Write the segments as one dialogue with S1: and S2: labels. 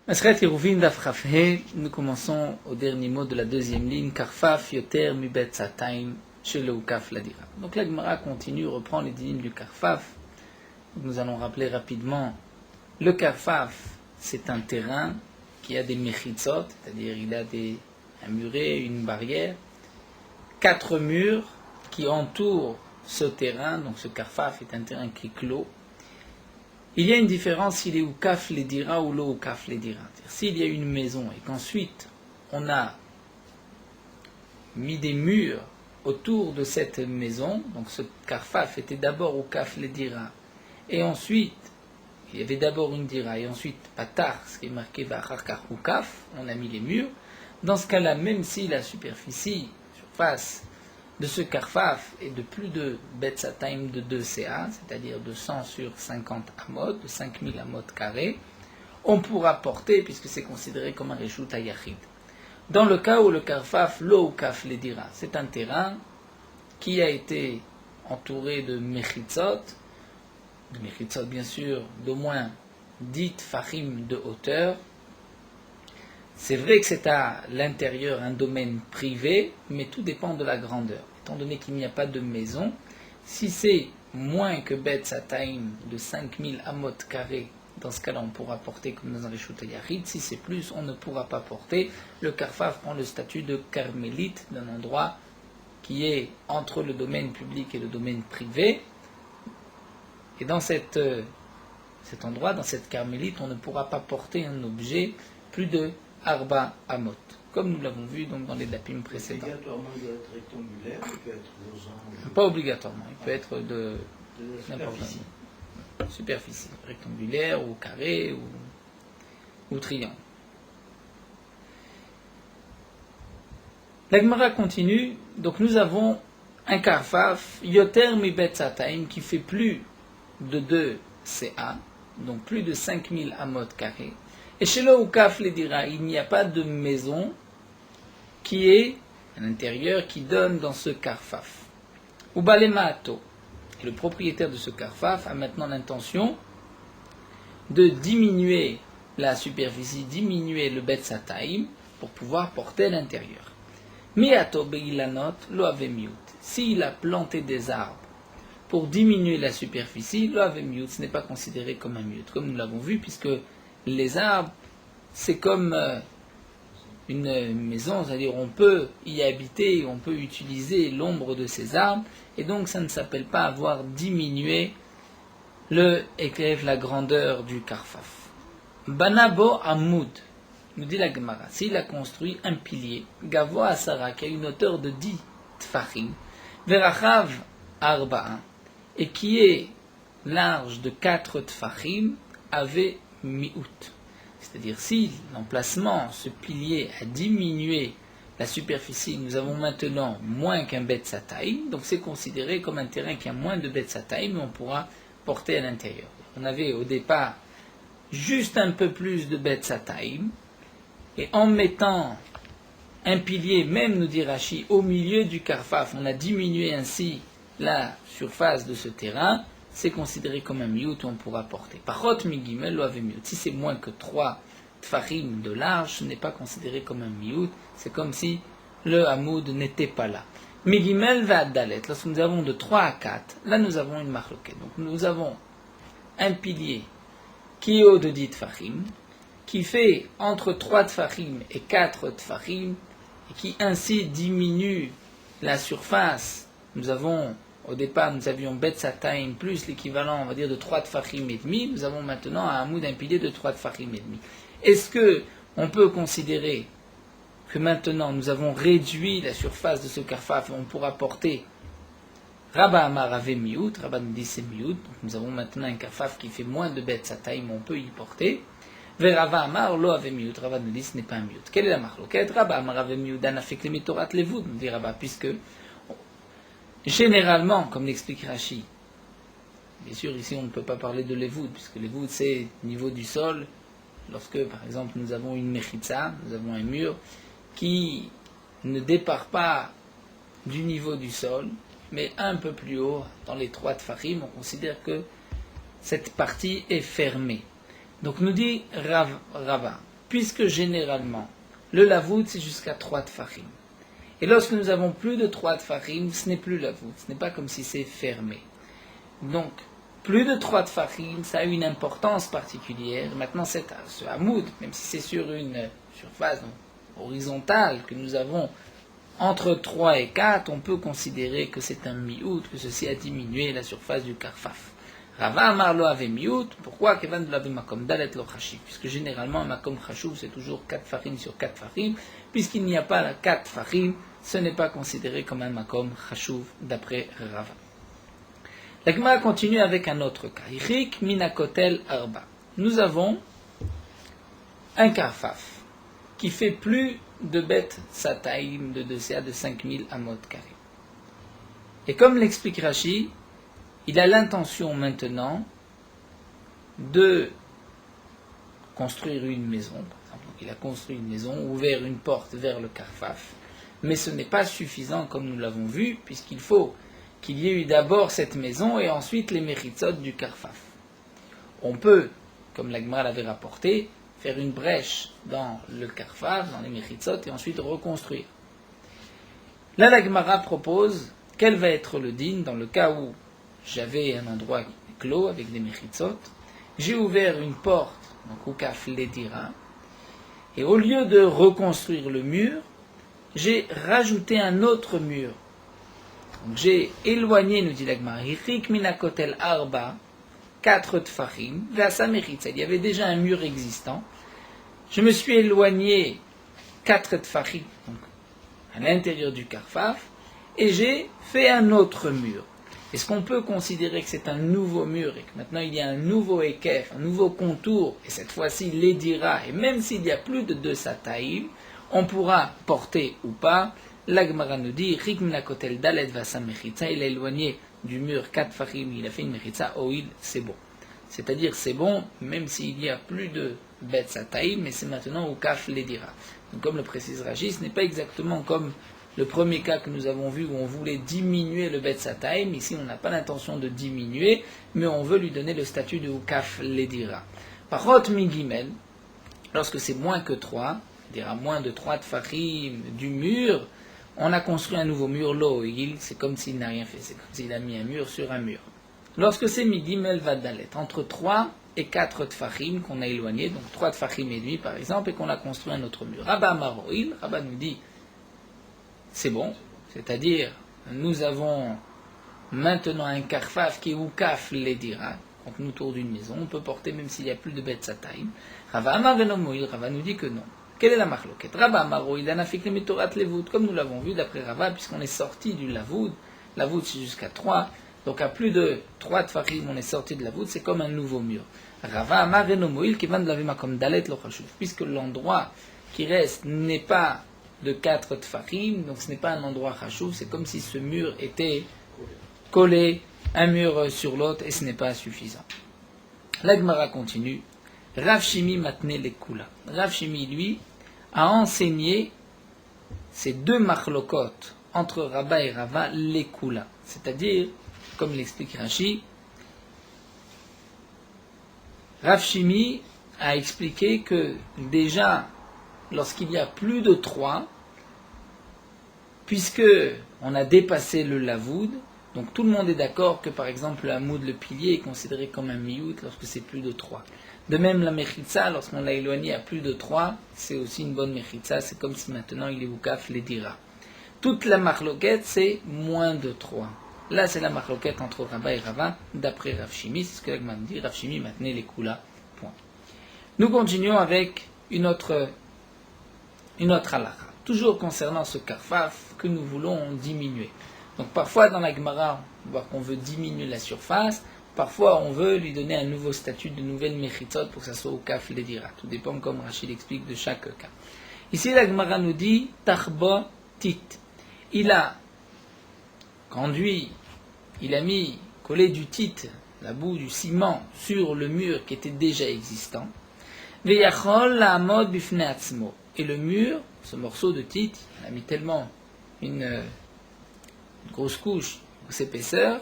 S1: Masret Yeruvin Daf Chaf He, nous commençons au dernier mot de la deuxième ligne, Karfaf Yoter Mibet Sataim Shelo Kaf Ladira. Donc la Gemara continue, reprend les lignes du Karfaf. Nous allons rappeler rapidement, le Karfaf, c'est un terrain qui a des mechitzot, c'est-à-dire il a un muret, une barrière, 4 murs qui entourent ce terrain, donc ce Karfaf est un terrain qui est clos. Il y a une différence s'il est Oukaf Ledira ou lo Oukaf Ledira. S'il y a une maison et qu'ensuite on a mis des murs autour de cette maison, donc ce Karfaf était d'abord Oukaf Ledira, et ensuite il y avait d'abord une dira, et ensuite Patar, ce qui est marqué Vacharkar Oukaf, on a mis les murs. Dans ce cas-là, même si la surface de ce Karfaf est de plus de Betsataim de 2 CA, c'est-à-dire de 100 sur 50 amot, de 5000 amot carrés, on pourra porter, puisque c'est considéré comme un Reshut Hayachid. Dans le cas où le Karfaf, lo Oukaf Ledira, c'est un terrain qui a été entouré de mechitzot bien sûr, d'au moins 10 tfachim de hauteur. C'est vrai que c'est à l'intérieur un domaine privé, mais tout dépend de la grandeur. Étant donné qu'il n'y a pas de maison, si c'est moins que Bet Sataim de 5000 amot carrés, dans ce cas-là on pourra porter comme dans un Reshut Hayachid. Si c'est plus, on ne pourra pas porter. Le Karfaf prend le statut de carmélite, d'un endroit qui est entre le domaine public et le domaine privé. Et dans cet endroit, dans cette carmélite, on ne pourra pas porter un objet plus de Arba Amot, comme nous l'avons vu donc dans les dapim précédents.
S2: Obligatoirement, il doit être rectangulaire, il peut être losange.
S1: Pas obligatoirement, il peut être de
S2: n'importe
S1: quoi. Superficie, rectangulaire ou carré ou triangle. La Gemara continue, donc nous avons un Karfaf, Yoter Mibet Sataim, qui fait plus de 2 CA, donc plus de 5000 amot carrés. Et chez le Oukaf Ledira, il n'y a pas de maison qui est à l'intérieur qui donne dans ce Karfaf. Ubalemaato, le propriétaire de ce Karfaf a maintenant l'intention de diminuer la superficie, diminuer le Bet Sataim pour pouvoir porter à l'intérieur. Miato Beilanot lo avemiut. S'il a planté des arbres pour diminuer la superficie, lo avemiut, ce n'est pas considéré comme un miut, comme nous l'avons vu, puisque les arbres, c'est comme une maison, c'est-à-dire on peut y habiter, on peut utiliser l'ombre de ces arbres, et donc ça ne s'appelle pas avoir diminué la grandeur du Karfaf. Banabo Amoud, nous dit la Gemara, s'il a construit un pilier, Gavo Asara, qui a une hauteur de 10 tfachim, Verachav Arba'a, et qui est large de 4 tfachim, avait mi'ut. C'est-à-dire, si l'emplacement, ce pilier, a diminué la superficie, nous avons maintenant moins qu'un Bet Sataim, donc c'est considéré comme un terrain qui a moins de Bet Sataim, mais on pourra porter à l'intérieur. On avait au départ juste un peu plus de Bet Sataim, et en mettant un pilier, même nous dit Rashi, au milieu du Karfaf, on a diminué ainsi la surface de ce terrain, c'est considéré comme un miout où on pourra porter. Parot migimel lo avemiut. Si c'est moins que 3 tfachim de large, ce n'est pas considéré comme un miout, c'est comme si le hamoud n'était pas là. Migimel va dalet. Lorsque nous avons de 3 à 4, là nous avons une marloquette. Donc nous avons un pilier qui est haut de 10 tfachim, qui fait entre 3 tfachim et 4 tfachim, et qui ainsi diminue la surface. Nous avons, au départ, nous avions Bet Sataim plus l'équivalent, on va dire, de 3 tfachim et demi. Nous avons maintenant un hamoud, un pilier de 3 tfachim et demi. Est-ce que on peut considérer que maintenant nous avons réduit la surface de ce Karfaf et on pourra porter Rabba Amar Ave Miout, Rabba nous dit c'est Miout, donc nous avons maintenant un Karfaf qui fait moins de Bet Sataim, on peut y porter. Verava Amar Lo Ave Miout, Rabba nous dit ce n'est pas un Miout. Quelle est la marloquette? Rabba Amar Ave Miout, Danafek Lemitorat Levoud, nous dit Rabba, puisque généralement, comme l'explique Rashi, bien sûr ici on ne peut pas parler de Levoud, puisque Levoud c'est au niveau du sol, lorsque par exemple nous avons une mechitza, nous avons un mur qui ne départ pas du niveau du sol, mais un peu plus haut, dans les 3 tfachim, on considère que cette partie est fermée. Donc nous dit Rava, puisque généralement, le lavoud, c'est jusqu'à 3 tfarim. Et lorsque nous avons plus de 3 tfarim, ce n'est plus lavoud, ce n'est pas comme si c'est fermé. Donc, plus de 3 tfarim, ça a une importance particulière. Maintenant, ce hamoud, même si c'est sur une surface horizontale que nous avons entre 3 et 4, on peut considérer que c'est un miout, que ceci a diminué la surface du karfaf. Rava Amar lo avait miout, pourquoi Kevan de l'avait makom dalet lo chashiv, puisque généralement un makom chashuv c'est toujours 4 farim sur 4 farim, puisqu'il n'y a pas la 4 farim, ce n'est pas considéré comme un makom chashuv d'après Rava. La Gemara continue avec un autre cas. Irik minakotel arba. Nous avons un karfaf qui fait plus de bêtes sataïm de 2CA de 5000 amot carré. Et comme l'explique Rashi, il a l'intention maintenant de construire une maison. Par exemple, donc il a construit une maison, ouvert une porte vers le karfaf, mais ce n'est pas suffisant comme nous l'avons vu, puisqu'il faut qu'il y ait eu d'abord cette maison et ensuite les méritzot du karfaf. On peut, comme la Gemara l'avait rapporté, faire une brèche dans le karfaf, dans les méritzot, et ensuite reconstruire. Là, la Gemara propose quel va être le din dans le cas où j'avais un endroit clos avec des méritzot, j'ai ouvert une porte, donc au kaf ledira, et au lieu de reconstruire le mur, j'ai rajouté un autre mur. Donc j'ai éloigné, nous dit la Gemara, hirik minakotel arba, 4 tfachim, vasa meritza. Il y avait déjà un mur existant. Je me suis éloigné 4 tfachim, donc à l'intérieur du karfaf, et j'ai fait un autre mur. Est-ce qu'on peut considérer que c'est un nouveau mur et que maintenant il y a un nouveau ekef, un nouveau contour, et cette fois-ci l'édira, et même s'il y a plus de 2 sataïm, on pourra porter ou pas. La Gemara nous dit, Rikminakotel Dalet Vasa Mechitza, il a éloigné du mur 4 farim, il a fait une Mechitza, Oil, c'est bon. C'est-à-dire, c'est bon, même s'il y a plus de Bet Sataïm, mais c'est maintenant au Kaf Ledira. Donc, comme le précise Rashi, ce n'est pas exactement comme le premier cas que nous avons vu où on voulait diminuer le Bet Sataïm. Ici, on n'a pas l'intention de diminuer, mais on veut lui donner le statut de Kaf Ledira. Par Hot Migimel, lorsque c'est moins que 3, c'est-à-dire à moins de 3 Tfarim du mur, on a construit un nouveau mur, l'oïl, c'est comme s'il n'a rien fait, c'est comme s'il a mis un mur sur un mur. Lorsque c'est Migimel Vadalet, entre 3 et 4 Tfachim qu'on a éloigné, donc 3 Tfachim et demi par exemple, et qu'on a construit un autre mur. Rabba Maroïl, Rabba nous dit, c'est bon, c'est-à-dire, nous avons maintenant un karfaf qui est Oukaf Ledira, donc nous autour d'une maison, on peut porter même s'il n'y a plus de bêtes sataïm. Rabba Amar Venomoïl, Rabba nous dit que non. Quelle est la marloquette? Rabba Amaro, il en a fait que les métorat levoud, comme nous l'avons vu d'après Rabba, puisqu'on est sorti du lavoud. Lavoud c'est jusqu'à 3, donc à plus de 3 tfarim, on est sorti de lavoud, c'est comme un nouveau mur. Rabba Amar Venomoïl, qui va de l'avema comme dalet lo chashuv, puisque l'endroit qui reste n'est pas de 4 tfarim, donc ce n'est pas un endroit chashuv, c'est comme si ce mur était collé, un mur sur l'autre, et ce n'est pas suffisant. La Gemara continue. Rav Shimi matne les kula. Rav Shimi, lui, a enseigné ces 2 machlokot entre Rabba et Rava, les kula. C'est-à-dire, comme l'explique Rashi, Rav Shimi a expliqué que déjà, lorsqu'il y a plus de 3, puisque on a dépassé le lavoud, donc tout le monde est d'accord que par exemple le hamoud, le pilier, est considéré comme un miout lorsque c'est plus de 3. De même la mechitza, lorsqu'on l'a éloigné à plus de 3, c'est aussi une bonne mechitza, c'est comme si maintenant il est oukaf ledira. Toute la marloquette c'est moins de 3. Là c'est la marloquette entre Rabba et Rava, d'après Rav Shimi, c'est ce que l'Agma me dit, Rav Shimi maintenant les kula, point. Nous continuons avec une autre halakha, toujours concernant ce karfaf que nous voulons diminuer. Donc parfois dans la Gemara, on voit qu'on veut diminuer la surface, parfois on veut lui donner un nouveau statut de nouvelle mechitzot pour que ça soit au kaf ledira. Tout dépend comme Rachid explique de chaque cas. Ici la Gemara nous dit tarba tit. Il a conduit, il a mis, collé du tit, la boue du ciment, sur le mur qui était déjà existant. Veyachol la amod bifne atzmo. Et le mur, ce morceau de tit, il a mis tellement une grosse couche, grosse épaisseur,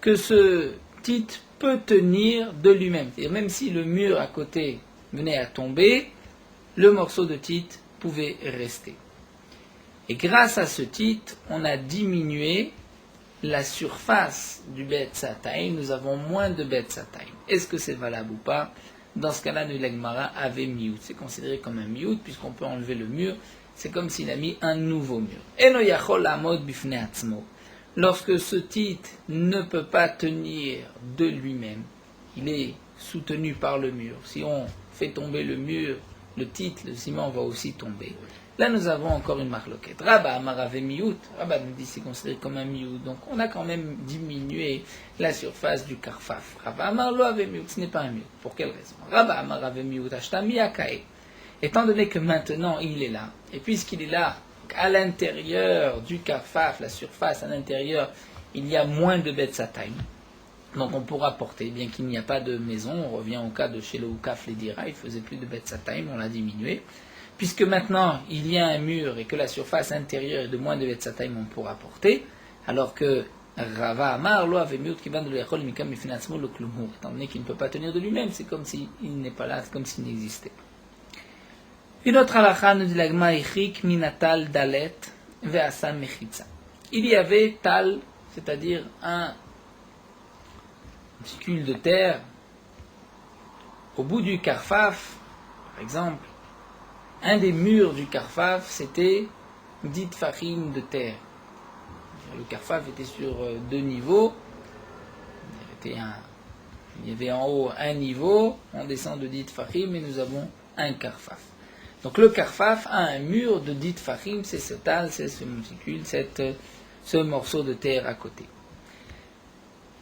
S1: que ce tit peut tenir de lui-même. C'est-à-dire même si le mur à côté venait à tomber, le morceau de titre pouvait rester. Et grâce à ce titre, on a diminué la surface du Betzataim, nous avons moins de Betzataim. Est-ce que c'est valable ou pas? Dans ce cas-là, le Gemara avait miout. C'est considéré comme un miout, puisqu'on peut enlever le mur. C'est comme s'il a mis un nouveau mur. Eno yachol amod bifnei atzmo. Lorsque ce titre ne peut pas tenir de lui-même, il est soutenu par le mur. Si on fait tomber le mur, le titre, le ciment va aussi tomber. Là, nous avons encore une marloquette. Rabba Amar avait miout. Rabba nous dit c'est considéré comme un miout. Donc, on a quand même diminué la surface du karfaf. Rabba Amar lo avait miout. Ce n'est pas un miout. Pour quelle raison? Rabba Amar avait miout. Ashtami akae. Étant donné que maintenant, il est là, et puisqu'il est là, à l'intérieur du karfaf, la surface à l'intérieur, il y a moins de betzataim. Donc, on pourra porter, bien qu'il n'y a pas de maison. On revient au cas de chez le Oukaf Ledira. Il faisait plus de betzataim. On l'a diminué. Puisque maintenant il y a un mur et que la surface intérieure est de moins de Betzataim, on pourra porter, alors que Rava Amar, lo avait miut qui va de l'école, mikam et financement le klumur, étant donné qu'il ne peut pas tenir de lui-même, c'est comme s'il n'est pas là, c'est comme s'il n'existait. Une autre halakha nous dit l'agma ichik minatal dalet ve'asa mechitza. Il y avait tal, c'est-à-dire un monticule de terre, au bout du karfaf, par exemple. Un des murs du karfaf, c'était 10 tfachim de terre. Le karfaf était sur 2 niveaux. Il y avait en haut un niveau, on descend de 10 tfachim et nous avons un karfaf. Donc le karfaf a un mur de 10 tfachim, c'est ce tal, c'est ce monticule, ce morceau de terre à côté.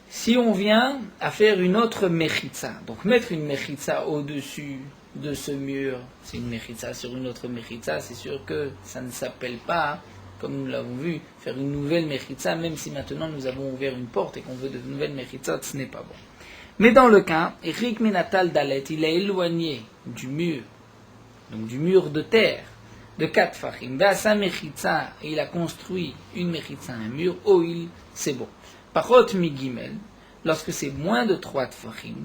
S1: Si on vient à faire une autre mechitza, donc mettre une mechitza au-dessus de ce mur, c'est une mechitza sur une autre mechitza, c'est sûr que ça ne s'appelle pas, comme nous l'avons vu, faire une nouvelle mechitza, même si maintenant nous avons ouvert une porte et qu'on veut de nouvelles mechitzot, ce n'est pas bon. Mais dans le cas, Eric Minatal Dalet, il est éloigné du mur, donc du mur de terre, de 4 fachim, d'asa mechitza, et il a construit une mechitza, un mur, oil, c'est bon. Parot migimel, lorsque c'est moins de 3 tfachim,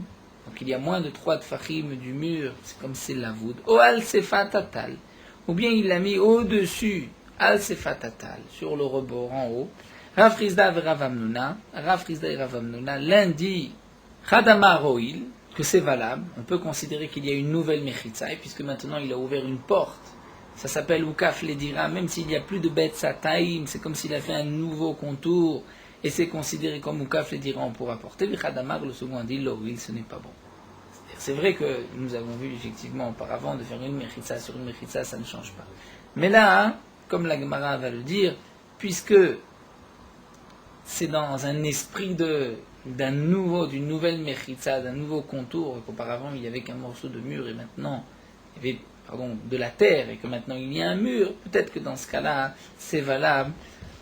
S1: donc il y a moins de 3 tfachim du mur, c'est comme c'est la voûte, o al sefatatal, ou bien il l'a mis au-dessus, al sefatatal, sur le rebord en haut, Rav Chizda et Rav Amnuna, l'un dit, Chadamar oil, que c'est valable, on peut considérer qu'il y a une nouvelle mechitza, puisque maintenant il a ouvert une porte, ça s'appelle Oukaf Ledira, même s'il n'y a plus de Betzataim, c'est comme s'il a fait un nouveau contour, et c'est considéré comme Oukaf Ledira, on pourra porter, mais Chadamar, le second dit, l'oil, ce n'est pas bon. C'est vrai que nous avons vu effectivement auparavant de faire une mechitza sur une mechitza, ça ne change pas. Mais là, comme la Gemara va le dire, puisque c'est dans un esprit d'une nouvelle mechitza, d'un nouveau contour, et qu'auparavant il n'y avait qu'un morceau de mur, et maintenant il y avait de la terre, et que maintenant il y a un mur, peut-être que dans ce cas-là, c'est valable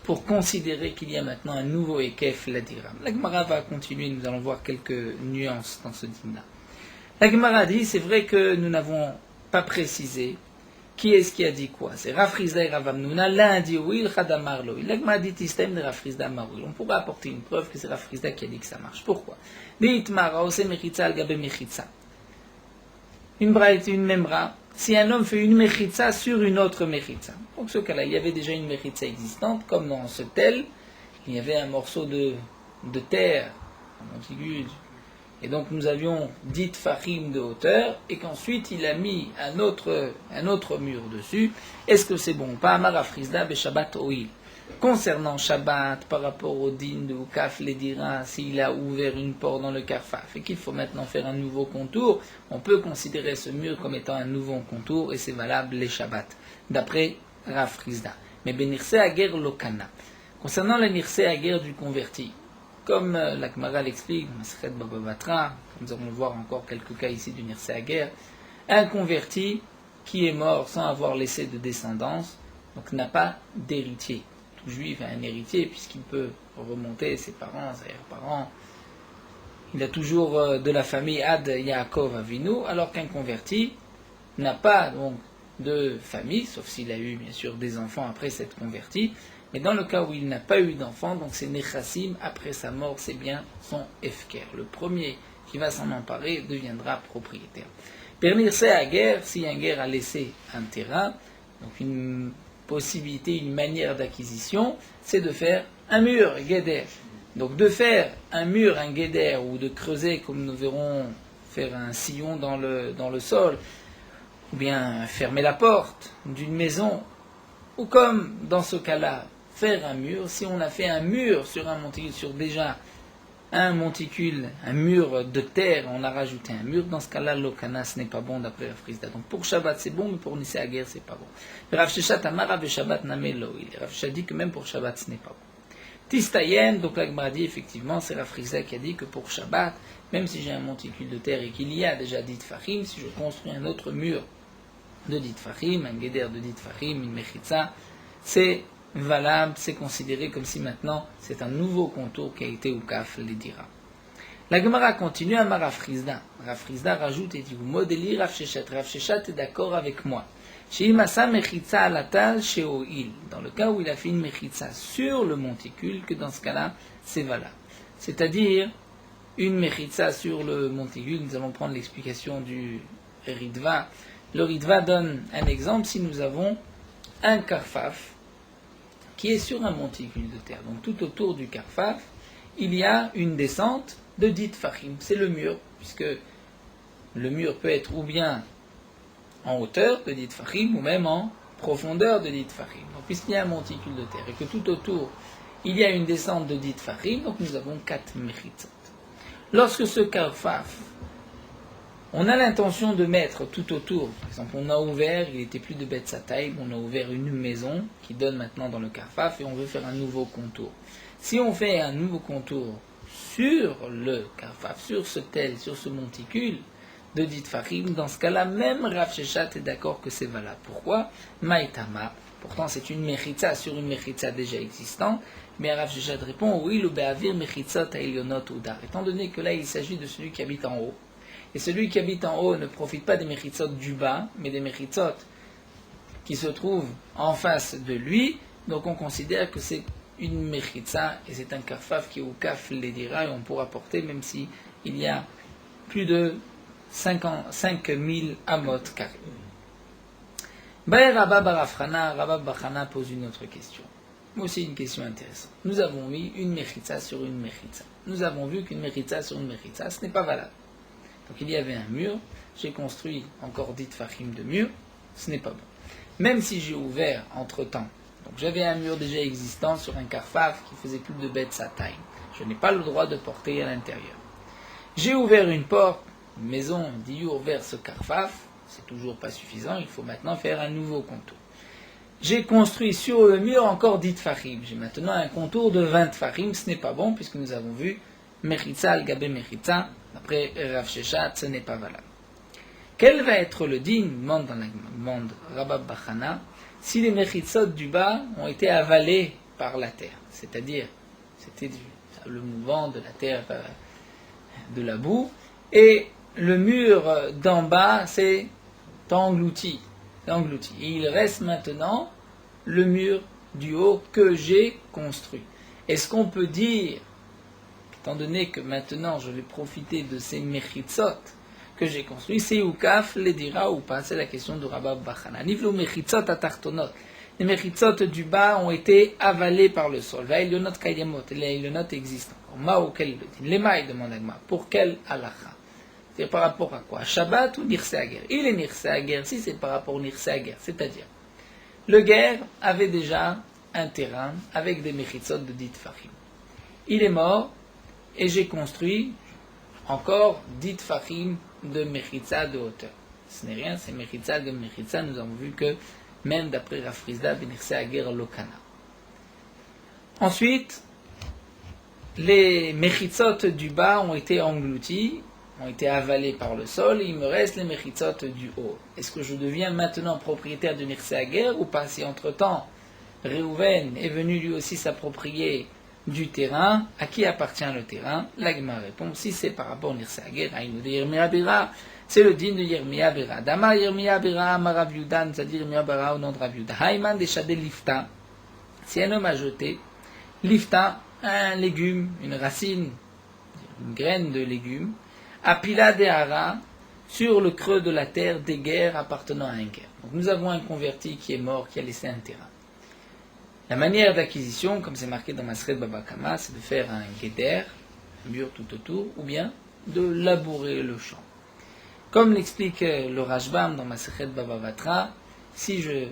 S1: pour considérer qu'il y a maintenant un nouveau Ekef Ladiram. La Gemara va continuer, nous allons voir quelques nuances dans ce dîme-là. La Gemara dit, c'est vrai que nous n'avons pas précisé qui est-ce qui a dit quoi. C'est Rav Chizda et Rav Amnuna, l'un a dit oui, Chadamar lo. La Gemara dit Tistem de Rav Chizda Marou. On pourra apporter une preuve que c'est Rav Chizda qui a dit que ça marche. Pourquoi? Une braït, une memra, si un homme fait une mechitza sur une autre mechitza. Donc ce cas-là, il y avait déjà une mechitza existante, comme dans ce tel, il y avait un morceau de terre, un monticule, et donc nous avions 10 tfachim de hauteur, et qu'ensuite il a mis un autre mur dessus. Est-ce que c'est bon ou pas? Amar Afrizda be Shabbat oil. Concernant Shabbat, par rapport au din de Oukaf Ledira, s'il a ouvert une porte dans le Karfaf et qu'il faut maintenant faire un nouveau contour, on peut considérer ce mur comme étant un nouveau contour et c'est valable les Shabbat, d'après Rav Chizda. Mais Benirse Ager Lokana. Concernant le Nirse Ager du converti, comme la Gemara l'explique, Masechet Baba Batra, nous allons voir encore quelques cas ici du Nirse Ager, un converti qui est mort sans avoir laissé de descendance, donc n'a pas d'héritier. Tout juif a un héritier puisqu'il peut remonter ses parents, ses arrière-parents. Il a toujours de la famille Ad Yaakov Avinu, alors qu'un converti n'a pas donc de famille, sauf s'il a eu bien sûr des enfants après s'être converti. Mais dans le cas où il n'a pas eu d'enfants, donc c'est Nechassim, après sa mort, ses biens sont Efker. Le premier qui va s'en emparer deviendra propriétaire. Pernirse à guerre, si un guerre a laissé un terrain, donc une possibilité, une manière d'acquisition, c'est de faire un mur, guéder. Donc de faire un mur, un guéder, ou de creuser, comme nous verrons, faire un sillon dans le sol, ou bien fermer la porte d'une maison, ou comme dans ce cas-là, faire un mur. Si on a fait un mur sur un monticule, sur déjà un monticule, un mur de terre, on a rajouté un mur, dans ce cas-là, l'okana, ce n'est pas bon d'après la Frisda. Donc pour Shabbat, c'est bon, mais pour Nissé à guerre, c'est pas bon. Rav Sheshat Amar Rav Shabbat Name Loïl. Rav Sheshat dit que même pour Shabbat, ce n'est pas bon. Tistayen, donc la Gemara dit effectivement, c'est la Frisda qui a dit que pour Shabbat, même si j'ai un monticule de terre et qu'il y a déjà dit Fahim, si je construis un autre mur de dit Fahim, un guéder de dit Fahim, une mechitza, c'est valable, c'est considéré comme si maintenant c'est un nouveau contour qui a été Oukaf, les dira. La Gemara continue à Marafrizda. Rafrizda rajoute et dit, vous modélez Rav Sheshat. Rav Sheshat est d'accord avec moi. Sheimasa mechitza alatal sheoil. Dans le cas où il a fait une mechitza sur le monticule, que dans ce cas-là, c'est valable. C'est-à-dire, une mechitza sur le monticule, nous allons prendre l'explication du Ritva. Le Ritva donne un exemple si nous avons un karfaf qui est sur un monticule de terre. Donc tout autour du karfaf, il y a une descente de dit fahim. C'est le mur, puisque le mur peut être ou bien en hauteur de dit fahim, ou même en profondeur de dit fahim. Donc puisqu'il y a un monticule de terre, et que tout autour, il y a une descente de dit fahim, donc nous avons 4 mechitzot. Lorsque ce karfaf, on a l'intention de mettre tout autour, par exemple on a ouvert, il n'était plus de Betsataï, on a ouvert une maison qui donne maintenant dans le karfaf et on veut faire un nouveau contour. Si on fait un nouveau contour sur le karfaf, sur ce tel, sur ce monticule de dit Fahim, dans ce cas-là, même Rav Sheshat est d'accord que c'est valable. Pourquoi? Maïtama, pourtant c'est une mechitza sur une mechitza déjà existante, mais Rav Sheshat répond, oui, le be'avir mechitzot ha'elyonot udar, étant donné que là il s'agit de celui qui habite en haut. Et celui qui habite en haut ne profite pas des mechitzot du bas, mais des mechitzot qui se trouvent en face de lui. Donc on considère que c'est une mechitza et c'est un kafaf qui est au kaf les dira et on pourra porter même si il y a plus de 5000 amot carrés. Baer Rabba Barafrana, Rabba Bachana pose une autre question. Aussi une question intéressante. Nous avons mis une mechitza sur une mechitza. Nous avons vu qu'une mechitza sur une mechitza, ce n'est pas valable. Donc il y avait un mur, j'ai construit encore dit fahim de mur, ce n'est pas bon. Même si j'ai ouvert entre-temps, donc j'avais un mur déjà existant sur un karfaf qui faisait plus de bêtes sa taille, je n'ai pas le droit de porter à l'intérieur. J'ai ouvert une porte, une maison d'Iour vers ce karfaf, c'est toujours pas suffisant, il faut maintenant faire un nouveau contour. J'ai construit sur le mur encore dit fahim, j'ai maintenant un contour de 20 fahim, ce n'est pas bon puisque nous avons vu mechitza al-gabé mechitza. Après Rav Sheshat, ce n'est pas valable. Quel va être le din, demande Rabba Bachana, si les mechitzot du bas ont été avalés par la terre? C'est-à-dire, c'était le mouvement de la terre, de la boue, et le mur d'en bas s'est englouti. Et il reste maintenant le mur du haut que j'ai construit. Est-ce qu'on peut dire, étant donné que maintenant je vais profiter de ces mechitzot que j'ai construits, c'est Oukaf, les dira ou pas? C'est la question de Rabba Bachana. Nivlo mechitzot atartonot. Les mechitzot du bas ont été avalés par le sol. Vaïlionot kayamot. Les Vaïlionot existent encore. Mao quel les maïs demande Agma. Pour quel halakha? C'est par rapport à quoi? Shabbat ou Nirse Ager? Il est Nirse Ager si c'est par rapport au Nirse Ager. C'est-à-dire, le guerre avait déjà un terrain avec des mechitzot de dit fahim. Il est mort. Et j'ai construit encore 10 fahim de mechitza de hauteur. Ce n'est rien, c'est mechitza de mechitza. Nous avons vu que même d'après Rafrizda, Benirse Ager Lokana. Ensuite, les mechitzot du bas ont été engloutis, ont été avalés par le sol, et il me reste les mechitzot du haut. Est-ce que je deviens maintenant propriétaire de Nirse Ager ou pas? Si entre-temps, Réhouven est venu lui aussi s'approprier du terrain, à qui appartient le terrain? L'Agma répond, si c'est par rapport au Nirse Ager, de Yirmia Bera, c'est le din de Yirmia Bera. Dama Yirmia Bera, Amarav Yudan, c'est-à-dire Yirmia Bera au nom de Rav Yudan. Haïman Deshadé Lifta, si un homme a jeté, Lifta, un légume, une racine, une graine de légume, Apila Dehara, sur le creux de la terre des guerres appartenant à un guerre. Donc nous avons un converti qui est mort, qui a laissé un terrain. La manière d'acquisition, comme c'est marqué dans Masred Baba Kama, c'est de faire un guéder, un mur tout autour, ou bien de labourer le champ. Comme l'explique le Rashbam dans Masred Baba Batra, si je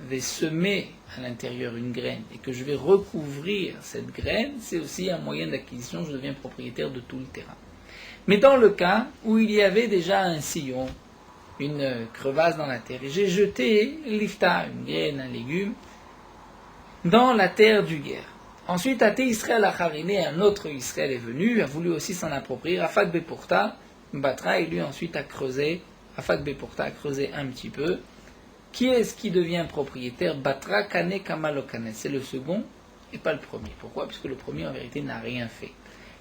S1: vais semer à l'intérieur une graine et que je vais recouvrir cette graine, c'est aussi un moyen d'acquisition, je deviens propriétaire de tout le terrain. Mais dans le cas où il y avait déjà un sillon, une crevasse dans la terre, et j'ai jeté l'ifta, une graine, un légume, dans la terre du guerre. Ensuite, Até Israël a chariné, un autre Israël est venu, a voulu aussi s'en approprier, Rafak Beporta, Batra, et lui ensuite a creusé, Rafak Beporta a creusé un petit peu. Qui est-ce qui devient propriétaire? Batra Kane Kamalokane, c'est le second et pas le premier. Pourquoi? Parce que le premier en vérité n'a rien fait.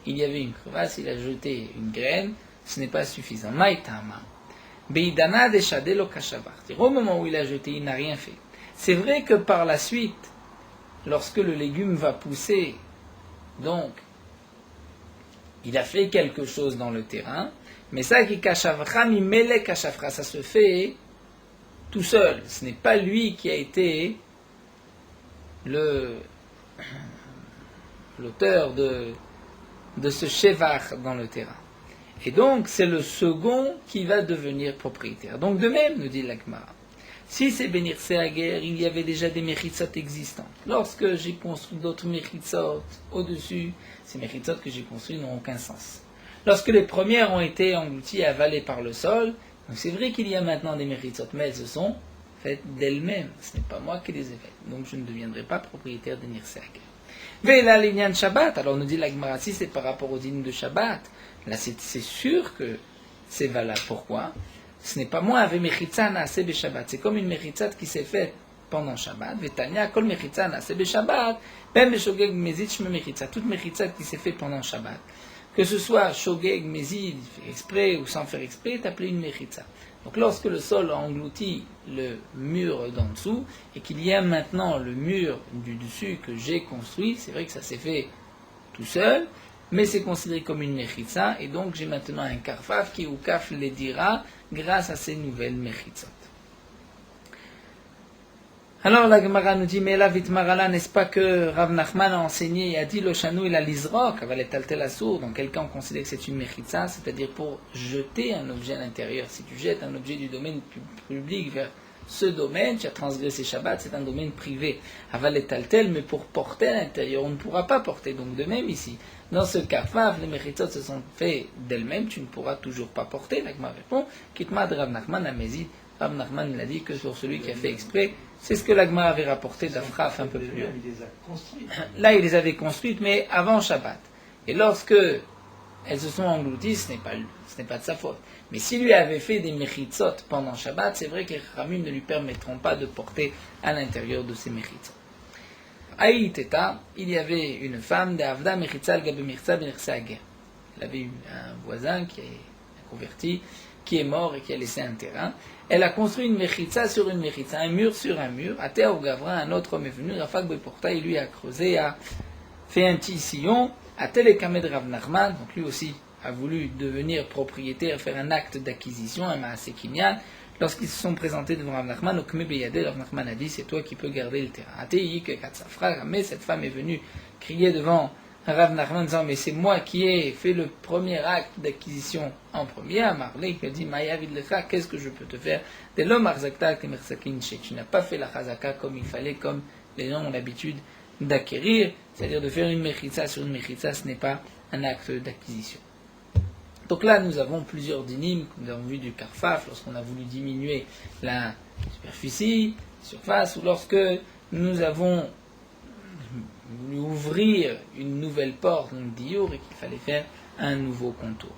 S1: Il y avait une crevasse, il a jeté une graine, ce n'est pas suffisant. Maïtama. Beidana Deshadelo Kashavar. Au moment où il a jeté, il n'a rien fait. C'est vrai que par la suite, lorsque le légume va pousser, donc, il a fait quelque chose dans le terrain, mais ça qui Kashavra, Mimele Kashavra, ça se fait tout seul. Ce n'est pas lui qui a été l'auteur de ce shevar dans le terrain. Et donc, c'est le second qui va devenir propriétaire. Donc, de même, nous dit l'Agmara, si c'est Benir Sehager, il y avait déjà des mechitsot existants. Lorsque j'ai construit d'autres mechitsot au-dessus, ces mechitsot que j'ai construits n'ont aucun sens. Lorsque les premières ont été englouties et avalées par le sol, donc c'est vrai qu'il y a maintenant des mechitsot, mais elles se sont faites d'elles-mêmes. Ce n'est pas moi qui les ai faites. Donc, je ne deviendrai pas propriétaire de Benir Sehager. Ve'la l'inyan Shabbat, alors nous dit l'Agmara, si c'est par rapport au dîner de Shabbat, là c'est sûr que c'est valable. Pourquoi? Ce n'est pas moi avec mechitza naaseh beShabbat. C'est comme une mechitza qui s'est faite pendant Shabbat. Vetania kol mechitza naaseh beShabbat. Ben beshogeg mezid shme mechitza. Toute mechitza qui s'est faite pendant Shabbat, que ce soit shogeg mezid, fait exprès ou sans faire exprès, est appelé une mechitza. Donc lorsque le sol a englouti le mur d'en dessous et qu'il y a maintenant le mur du dessus que j'ai construit, c'est vrai que ça s'est fait tout seul, mais c'est considéré comme une mechitza, et donc j'ai maintenant un karfaf qui ou kaf les dira grâce à ces nouvelles mechitzot. Alors la Gemara nous dit, mais là vitmarala, n'est-ce pas que Rav Nachman a enseigné et a dit le chanou il a l'isrok, avalet taltel assour, donc quelqu'un considère que c'est une mechitza, c'est-à-dire pour jeter un objet à l'intérieur. Si tu jettes un objet du domaine public vers ce domaine, tu as transgressé Shabbat, c'est un domaine privé. Avalet taltel, mais pour porter à l'intérieur, on ne pourra pas porter. Donc de même ici, dans ce cas, les mechitzot se sont faits d'elles-mêmes, tu ne pourras toujours pas porter. La Gemara répond, kitma de Rav Nachman amezid. Rav Nachman il a dit que sur celui qui a fait exprès, c'est ce que la Gemara avait rapporté d'Afraf un peu plus haut.
S2: Il les a construites.
S1: Là, il les avait construites, mais avant Shabbat. Et lorsque elles se sont englouties, ce n'est pas de sa faute. Mais s'il lui avait fait des mechitzot pendant Shabbat, c'est vrai que les Ramim ne lui permettront pas de porter à l'intérieur de ces mechitzot. Aïteta, il y avait une femme d'Avda Mechitza al-Gabe Mechitza ben Irsehager. Elle avait eu un voisin qui est converti, qui est mort et qui a laissé un terrain. Elle a construit une mechitza sur une mechitza, un mur sur un mur. À terre au Gavra, un autre homme est venu, Rafak Beporta, il lui a creusé, a fait un petit sillon. À tel et Kamed Rav Nachman, donc lui aussi a voulu devenir propriétaire, faire un acte d'acquisition, un Maaseh Kinyan. Lorsqu'ils se sont présentés devant Rav Nachman, au Kme Beyadeh, Rav Nachman a dit, c'est toi qui peux garder le terrain. Atei que Katsafra, mais cette femme est venue crier devant Rav Nachman en disant, mais c'est moi qui ai fait le premier acte d'acquisition en premier. Amarle, qui a dit, Mayavid Lecha, qu'est-ce que je peux te faire? Dès l'homme Arzakta, tu n'as pas fait la chazaka comme il fallait, comme les gens ont l'habitude d'acquérir, c'est-à-dire de faire une mechitza sur une mechitza, ce n'est pas un acte d'acquisition. Donc là, nous avons plusieurs dynimes, nous avons vu du karfaf, lorsqu'on a voulu diminuer la superficie, surface, ou lorsque nous avons voulu ouvrir une nouvelle porte, donc diour, et qu'il fallait faire un nouveau contour.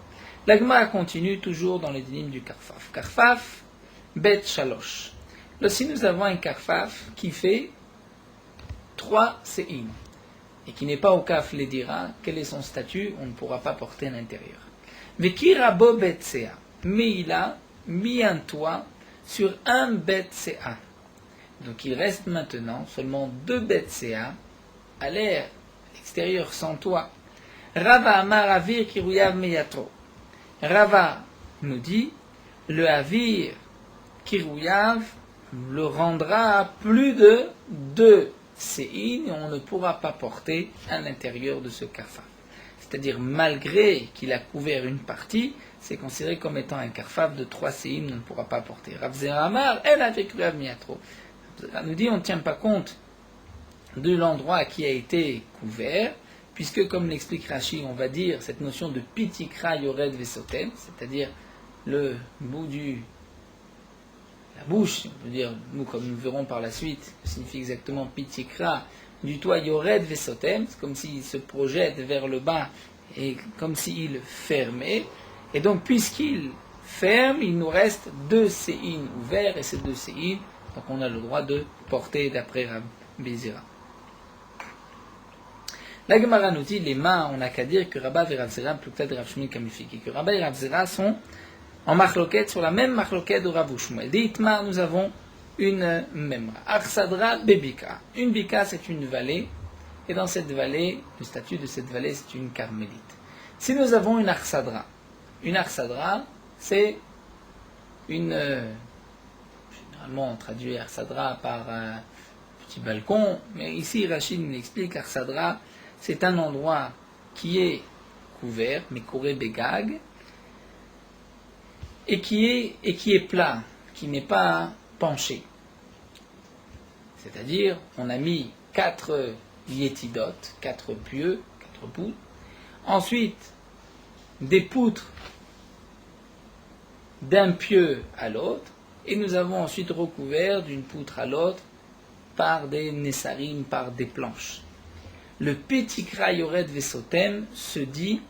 S1: L'agma continue toujours dans les dynimes du karfaf. Karfaf, bet shalosh. Là, si nous avons un karfaf qui fait 3 sé'im, et qui n'est pas au kaf les dira, quel est son statut? On ne pourra pas porter à l'intérieur. Vekirabo bet sea, mais il a mis un toit sur un bet sea. Donc il reste maintenant seulement 2 bet sea à l'air extérieur sans toit. Rava amar avir kiruyav meyatro. Rava nous dit, le Havir Kirouyav le rendra à plus de 2 séines et on ne pourra pas porter à l'intérieur de ce karfaf. C'est-à-dire, malgré qu'il a couvert une partie, c'est considéré comme étant un karfaf de 3 séines, on ne pourra pas porter. Rav Zera Amar, elle a vécu à Miatro. On nous dit, on ne tient pas compte de l'endroit qui a été couvert, puisque, comme l'explique Rashi, on va dire cette notion de pitikra yored vesotem, c'est-à-dire le bout la bouche, on peut dire, nous, comme nous verrons par la suite, que signifie exactement pitikra, du toit yored vesotem, c'est comme s'il se projette vers le bas et comme s'il fermait. Et donc, puisqu'il ferme, il nous reste 2 séines ouverts, et ces 2 séines, donc on a le droit de porter d'après Rabbi Zera. La Gemara nous dit, les mains, on n'a qu'à dire que Rabba et Rav Zera, peut-être Rav Shmuel Kamifiki, que Rabba et Rav Zera sont en marloquette, sur la même marloquette de Rav Shmuel. Des Itmar, nous avons une memra. Arsadra bebika. Une bika, c'est une vallée, et dans cette vallée, le statut de cette vallée, c'est une carmélite. Si nous avons une arsadra, c'est une... généralement, on traduit arsadra par un petit balcon, mais ici, Rachid nous explique arsadra, c'est un endroit qui est couvert, mais koré begag, et qui est plat, qui n'est pas penché. C'est-à-dire, on a mis 4 yétidotes, 4 pieux, 4 poutres. Ensuite, des poutres d'un pieu à l'autre. Et nous avons ensuite recouvert d'une poutre à l'autre par des nessarim, par des planches. Le pitikra yored vesotem se dit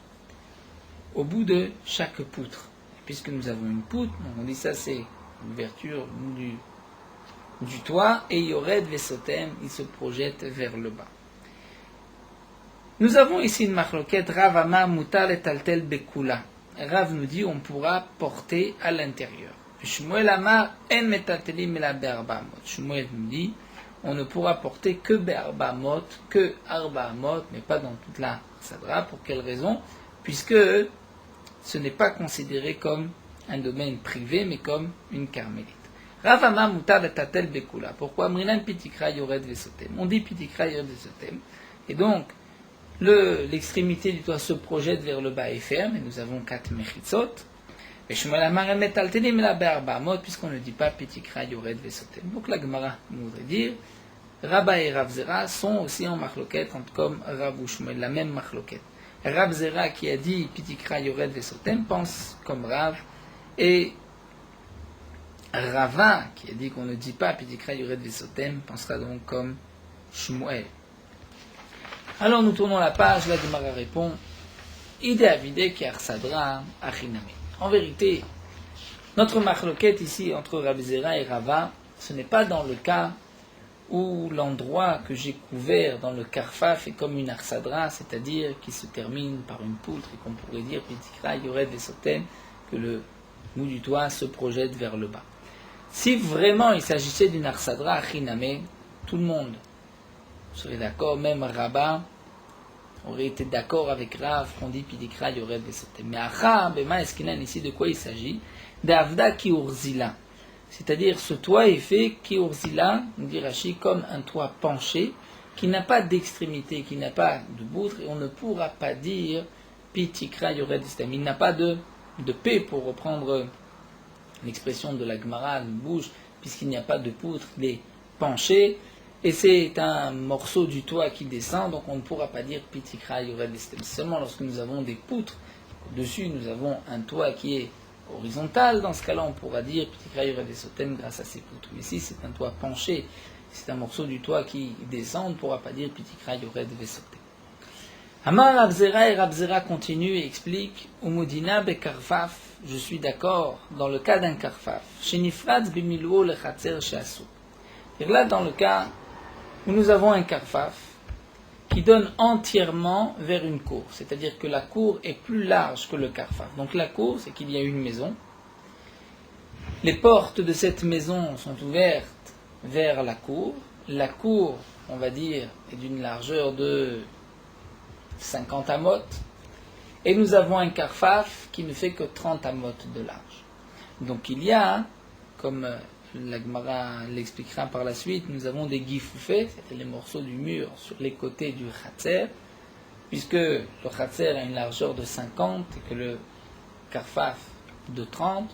S1: au bout de chaque poutre. Puisque nous avons une poutre, donc on dit ça c'est l'ouverture du toit, et yored vesotem, il se projette vers le bas. Nous avons ici une marloquette, Rav Amar mutar et taltel bekula. Rav nous dit on pourra porter à l'intérieur. Shmuel Amar en metaltelim la be'arbamot. Shmuel nous dit on ne pourra porter que be'arbamot, que arbamot, mais pas dans toute la sadra. Pour quelle raison? Puisque ce n'est pas considéré comme un domaine privé, mais comme une carmélite. Rav Amar mutar et taltel bekula. Pourquoi? Mrinan pitikra yored vesotem. On dit pitikra yored vesotem. Et donc, l'extrémité du toit se projette vers le bas et ferme, et nous avons 4 mechitzot. Et Shmuel Amar en metaltelim la be'arbamot, puisqu'on ne dit pas pitikra yored vesotem. Donc la Gemara nous voudrait dire, Rabba et Rav Zera sont aussi en marloquette, comme Rav ou Shmuel, la même marloquette. Rav Zera qui a dit pitikra yored vesotem pense comme Rav, et Rava qui a dit qu'on ne dit pas pitikra yored vesotem pensera donc comme Shmuel. Alors nous tournons la page, la Gemara répond Ide avide ki arsadra achiname. En vérité, notre marloquette ici entre Rabbi Zera et Rava, ce n'est pas dans le cas où l'endroit que j'ai couvert dans le karfaf est comme une arsadra, c'est-à-dire qui se termine par une poutre et qu'on pourrait dire pitikra yored vesotem, que le bout du toit se projette vers le bas. Si vraiment il s'agissait d'une arsadra achiname, tout le monde serait d'accord, même Rabat aurait été d'accord avec Rav qu'on dit pitikra yored vesotem. Mais Acha, Bema Eskinan, ici de quoi il s'agit? D'Avda Kiurzila. C'est-à-dire ce toit est fait Kiurzila, nous dit Rashi, comme un toit penché, qui n'a pas d'extrémité, qui n'a pas de poutre, et on ne pourra pas dire pitikra yored vesotem. Il n'a pas de paix, pour reprendre l'expression de la Gemara, de bouche, puisqu'il n'y a pas de poutre, il est penché. Et c'est un morceau du toit qui descend, donc on ne pourra pas dire pitikra yored vesotem. Seulement lorsque nous avons des poutres, au-dessus nous avons un toit qui est horizontal, dans ce cas-là on pourra dire pitikra yored vesotem grâce à ces poutres. Mais si c'est un toit penché, c'est un morceau du toit qui descend, on ne pourra pas dire pitikra yored vesotem. Amar Rav Zera, et Rav Zera continue et explique Umudina bekarfaf, je suis d'accord dans le cas d'un karfaf. Shenifratz bimilwo lechatzer sheasu. Et là dans le cas où nous avons un karfaf qui donne entièrement vers une cour. C'est-à-dire que la cour est plus large que le karfaf. Donc la cour, c'est qu'il y a une maison. Les portes de cette maison sont ouvertes vers la cour. La cour, on va dire, est d'une largeur de 50 amot. Et nous avons un karfaf qui ne fait que 30 amot de large. Donc il y a, comme la Gemara l'expliquera par la suite, nous avons des gifoufés, c'est-à-dire les morceaux du mur sur les côtés du khatser, puisque le khatser a une largeur de 50 et que le karfaf de 30,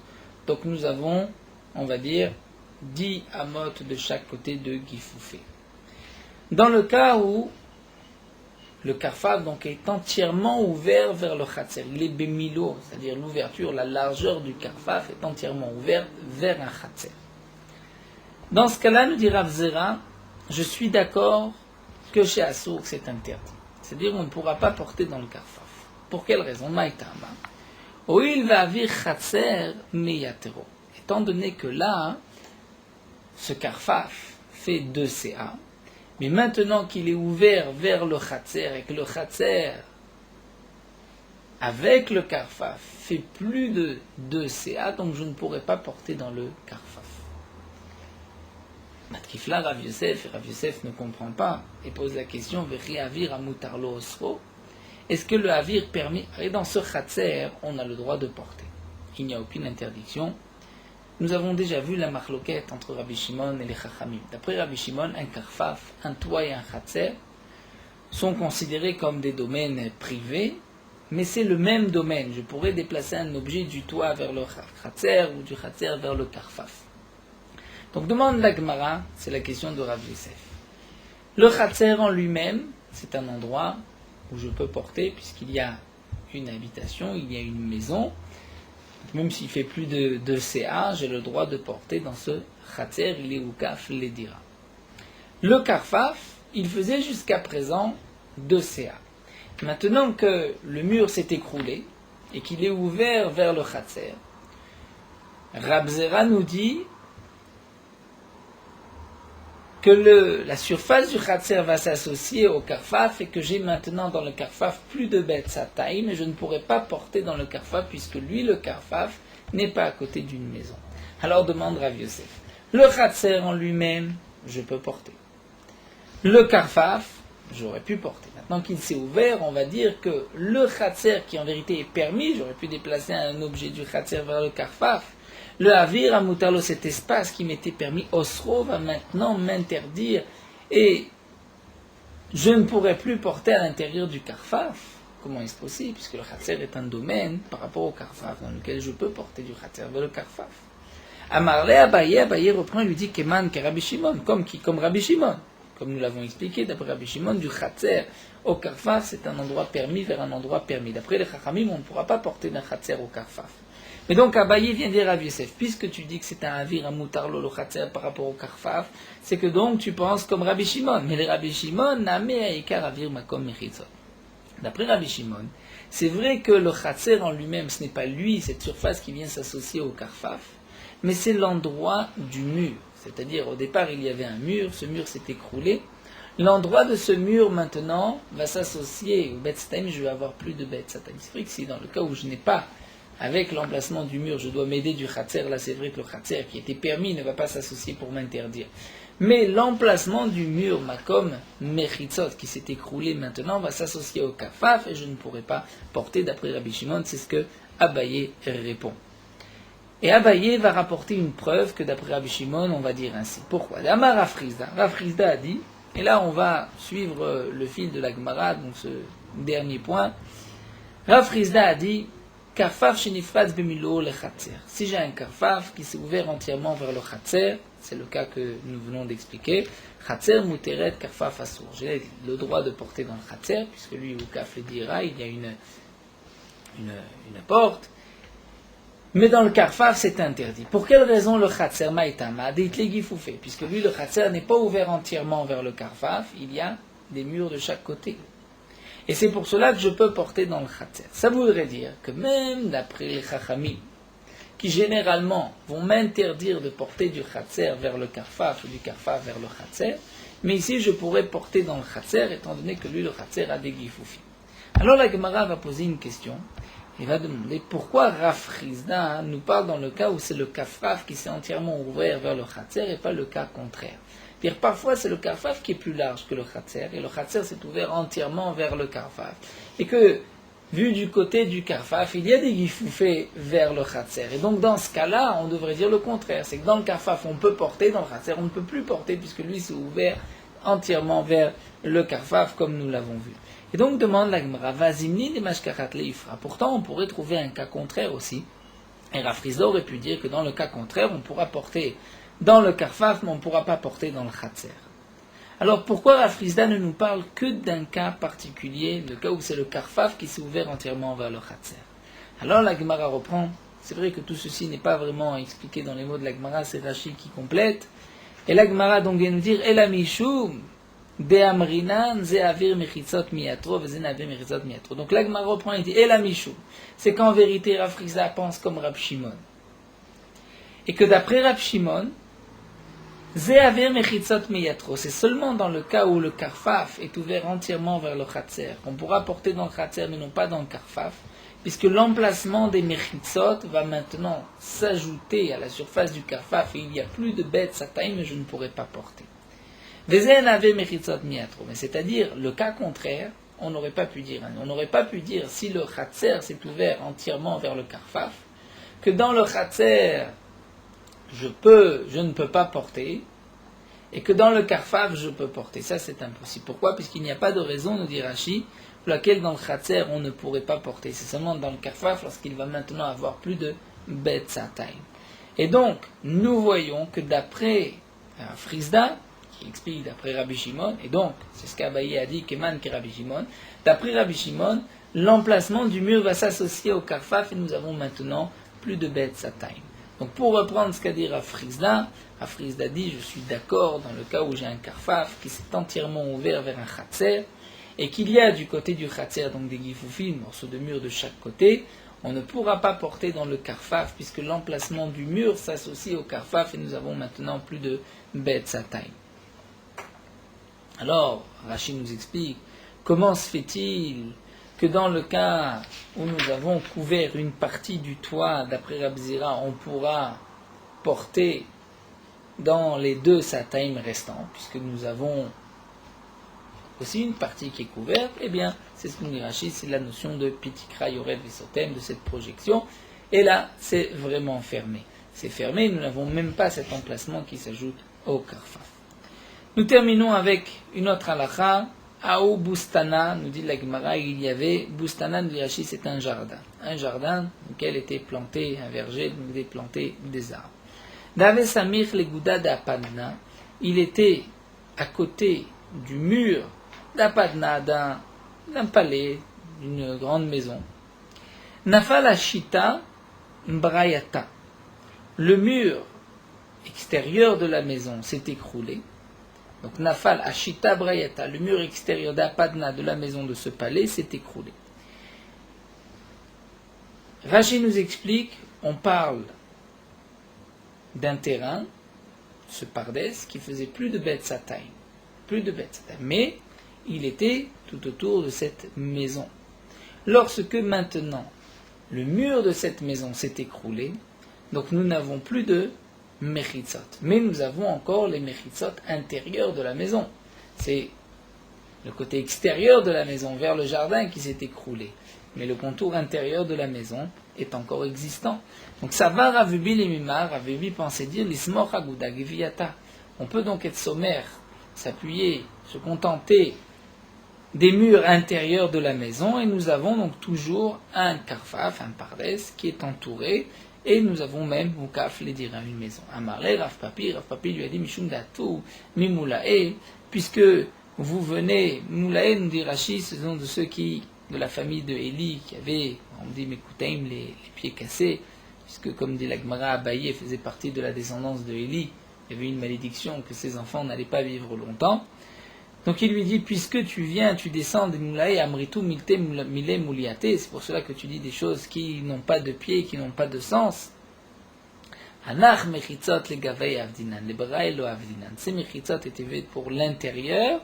S1: donc nous avons, on va dire, 10 amot de chaque côté de gifoufé. Dans le cas où le karfaf donc est entièrement ouvert vers le khatser, il est bémilo, c'est-à-dire l'ouverture, la largeur du karfaf est entièrement ouverte vers un khatser. Dans ce cas-là, nous dit Rav Zera, je suis d'accord que chez Assour c'est interdit. C'est-à-dire on ne pourra pas porter dans le karfaf. Pour quelle raison? Maïtama. Oil va avir khatser meyatero. Étant donné que là, ce karfaf fait 2 CA, mais maintenant qu'il est ouvert vers le khatser et que le khatser avec le karfaf fait plus de 2 CA, donc je ne pourrai pas porter dans le karfaf. Matkifla Rav Yosef, et Rav Yosef ne comprend pas et pose la question, Vechi avir amutarlo osro, est-ce que le avir permet, et dans ce khatser, on a le droit de porter, il n'y a aucune interdiction. Nous avons déjà vu la marloquette entre Rabbi Shimon et les Chachamim. D'après Rabbi Shimon, un karfaf, un toit et un khatser sont considérés comme des domaines privés, mais c'est le même domaine. Je pourrais déplacer un objet du toit vers le khatser ou du khatser vers le karfaf. Donc demande la Gemara, c'est la question de Rav Yosef. Le khatser en lui-même, c'est un endroit où je peux porter, puisqu'il y a une habitation, il y a une maison. Même s'il fait plus de 2 CA, j'ai le droit de porter dans ce khatser, il est oukaf, les dira. Le karfaf, il faisait jusqu'à présent 2 CA. Maintenant que le mur s'est écroulé et qu'il est ouvert vers le khatser, Rav Zera nous dit que la surface du khatser va s'associer au karfaf et que j'ai maintenant dans le karfaf plus de betzataim et je ne pourrai pas porter dans le karfaf puisque lui, le karfaf, n'est pas à côté d'une maison. Alors demande Rav Yosef. Le khatser en lui-même, je peux porter. Le karfaf, j'aurais pu porter. Maintenant qu'il s'est ouvert, on va dire que le khatser qui en vérité est permis, j'aurais pu déplacer un objet du khatser vers le karfaf. Le avir amutalo, cet espace qui m'était permis, osro, va maintenant m'interdire et je ne pourrai plus porter à l'intérieur du karfaf. Comment est-ce possible? Puisque le khatser est un domaine par rapport au karfaf dans lequel je peux porter du khatser vers le karfaf. Amarle Abaye reprend et lui dit Keman ke Rabbi Shimon, comme Rabbi Shimon. Comme nous l'avons expliqué, d'après Rabbi Shimon, du khatser au karfaf, c'est un endroit permis vers un endroit permis. D'après les Chachamim, on ne pourra pas porter d'un khatser au karfaf. Mais donc Abaye vient dire à Rav Yosef, puisque tu dis que c'est un avir, un mutarlo, le khatser par rapport au karfaf, c'est que donc tu penses comme Rabbi Shimon. Mais le Rabbi Shimon n'a me'aikar avir makom mechitzot. D'après Rabbi Shimon, c'est vrai que le khatser en lui-même, ce n'est pas lui, cette surface qui vient s'associer au karfaf, mais c'est l'endroit du mur. C'est-à-dire, au départ, il y avait un mur, ce mur s'est écroulé. L'endroit de ce mur, maintenant, va s'associer au betzataim, je vais avoir plus de betzataim. C'est vrai que si dans le cas où je n'ai pas, avec l'emplacement du mur, je dois m'aider du khatser, là c'est vrai que le khatser qui était permis ne va pas s'associer pour m'interdire. Mais l'emplacement du mur, makom mechitzot, qui s'est écroulé maintenant, va s'associer au kafaf et je ne pourrai pas porter d'après Rabbi Shimon, c'est ce que Abaye répond. Et Abaye va rapporter une preuve que d'après Rabbi Shimon, on va dire ainsi. Pourquoi? Amar Rav Chrizda a dit, et là on va suivre le fil de la Gemara, donc ce dernier point. Rav Chrizda a dit, Karfaf shenifratz bemilo le khatser. Si j'ai un karfaf qui s'est ouvert entièrement vers le khatser, c'est le cas que nous venons d'expliquer, khatser muteret karfaf assour. J'ai le droit de porter dans le khatser, puisque lui, au kaf le dira, il y a une porte. Mais dans le karfaf, c'est interdit. Pour quelle raison le khatser maïtama d'itli gifoufé? Puisque lui, le khatser n'est pas ouvert entièrement vers le karfaf, il y a des murs de chaque côté. Et c'est pour cela que je peux porter dans le khatser. Ça voudrait dire que même d'après les chachamim, qui généralement vont m'interdire de porter du khatser vers le karfaf ou du karfaf vers le khatser, mais ici je pourrais porter dans le khatser étant donné que lui le khatser a des gifoufim. Alors la Gemara va poser une question et va demander pourquoi Rav Chrizda nous parle dans le cas où c'est le karfaf qui s'est entièrement ouvert vers le khatser et pas le cas contraire. Dire parfois c'est le karfaf qui est plus large que le khatser et le khatser s'est ouvert entièrement vers le karfaf et que vu du côté du Karfaf, il y a des gifoufés vers le Khatser. Et donc dans ce cas-là, on devrait dire le contraire. C'est que dans le Karfaf, on peut porter, dans le Khatser, on ne peut plus porter, puisque lui s'est ouvert entièrement vers le Karfaf, comme nous l'avons vu. Et donc demande la Gemara, Vazimni de Mashkachat Leifra. Pourtant, on pourrait trouver un cas contraire aussi. Et Rafrizda aurait pu dire que dans le cas contraire, on pourra porter dans le Karfaf, mais on ne pourra pas porter dans le Khatser. Alors pourquoi Rafrizda ne nous parle que d'un cas particulier, le cas où c'est le Karfaf qui s'est ouvert entièrement vers le Khatser? Alors la Gemara reprend, c'est vrai que tout ceci n'est pas vraiment expliqué dans les mots de la Gemara, c'est Rashi qui complète, et la Gemara donc vient nous dire, Ela Mishum, de Amrinan, Ze Avir Mechitzot Miyatro, Vezen Avir Mechitzot Miyatro. Donc la Gemara reprend et dit, Ela Mishum, c'est qu'en vérité Rafrizda pense comme Rab Shimon. Et que d'après Rab Shimon, c'est seulement dans le cas où le Karfaf est ouvert entièrement vers le Khatser, qu'on pourra porter dans le Khatser mais non pas dans le Karfaf, puisque l'emplacement des Mechitzot va maintenant s'ajouter à la surface du Karfaf et il n'y a plus de bêtes sataïm mais je ne pourrai pas porter. Mais c'est-à-dire, le cas contraire, on n'aurait pas pu dire. On n'aurait pas pu dire, si le Khatser s'est ouvert entièrement vers le Karfaf, que dans le Khatser, je ne peux pas porter, et que dans le Karfaf, je peux porter. Ça, c'est impossible. Pourquoi? Puisqu'il n'y a pas de raison, nous dit Rashi, pour laquelle dans le Khatser, on ne pourrait pas porter. C'est seulement dans le Karfaf, lorsqu'il va maintenant avoir plus de bêtes sataïm. Et donc, nous voyons que d'après Frisda, qui explique d'après Rabbi Shimon, et donc, c'est ce qu'Abaye a dit, Keman qui Rabbi Shimon, d'après Rabbi Shimon, l'emplacement du mur va s'associer au Karfaf, et nous avons maintenant plus de bêtes sataïm. Donc pour reprendre ce qu'a dit Rafrizda dit, je suis d'accord dans le cas où j'ai un Karfaf qui s'est entièrement ouvert vers un Khatser, et qu'il y a du côté du Khatser donc des gifoufim, morceaux de mur de chaque côté, on ne pourra pas porter dans le Karfaf puisque l'emplacement du mur s'associe au Karfaf et nous avons maintenant plus de bêtes sataïm. Alors, Rashi nous explique, comment se fait-il que dans le cas où nous avons couvert une partie du toit, d'après Rabzira, on pourra porter dans les deux sataïm restants, puisque nous avons aussi une partie qui est couverte, eh bien, c'est ce que nous dit Rashi, c'est la notion de Pitikra Yored Vesotem, de cette projection, et là, c'est vraiment fermé. C'est fermé, nous n'avons même pas cet emplacement qui s'ajoute au Karfaf. Nous terminons avec une autre halakha. Aou Boustana, nous dit la Gemara, il y avait, Boustana, nous dit Rashi, c'est un jardin dans lequel était planté un verger, donc était planté des arbres. Dave Samir Legouda d'Apadna, il était à côté du mur d'Apadna, d'un palais, d'une grande maison. Nafal Ashita Mbrayata, le mur extérieur de la maison s'est écroulé. Donc Nafal Ashita Brayata, le mur extérieur d'Apadna de la maison de ce palais s'est écroulé. Rashi nous explique, on parle d'un terrain, ce Pardes, qui faisait plus de bêtes sataïm, mais il était tout autour de cette maison. Lorsque maintenant le mur de cette maison s'est écroulé, donc nous n'avons plus de Mechitzot. Mais nous avons encore les Mechitzot intérieurs de la maison. C'est le côté extérieur de la maison, vers le jardin, qui s'est écroulé. Mais le contour intérieur de la maison est encore existant. Donc ça va Ravubi Lemimar, Ravubi pensait dire l'Ismor Aguda Geviyata. On peut donc être sommaire, s'appuyer, se contenter des murs intérieurs de la maison, et nous avons donc toujours un Karfaf, un Pardes, qui est entouré. Et nous avons même Moukaf les dira une maison. Amarle, Rav Papi lui a dit Mishum Datu, Mimoulae, puisque vous venez, Moulae nous dit Rashi, ce sont de ceux de la famille de Élie, qui avaient, on dit Mekoutaim, les pieds cassés, puisque comme dit la Gemara, Abaye faisait partie de la descendance de Élie, il y avait une malédiction que ses enfants n'allaient pas vivre longtemps. Donc il lui dit, puisque tu viens, tu descends des Moulae, Amritou, Milte, Mile, Mouliate, c'est pour cela que tu dis des choses qui n'ont pas de pied, qui n'ont pas de sens. Anach Mechitzot, les Gavei Avdinan, les Braï lo Avdinan. Ces Mechitzot étaient faits pour l'intérieur,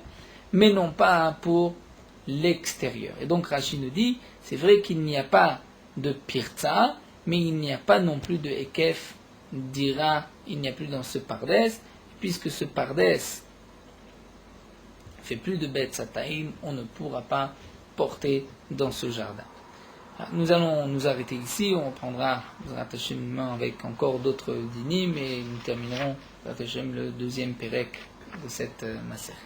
S1: mais non pas pour l'extérieur. Et donc Rashi nous dit, c'est vrai qu'il n'y a pas de Pirza, mais il n'y a pas non plus de Ekef, dira, il n'y a plus dans ce Pardes, puisque ce Pardes fait plus de bêtes sataïm, on ne pourra pas porter dans ce jardin. Nous allons nous arrêter ici, on reprendra avec encore d'autres dinim et nous terminerons le deuxième pérec de cette masère.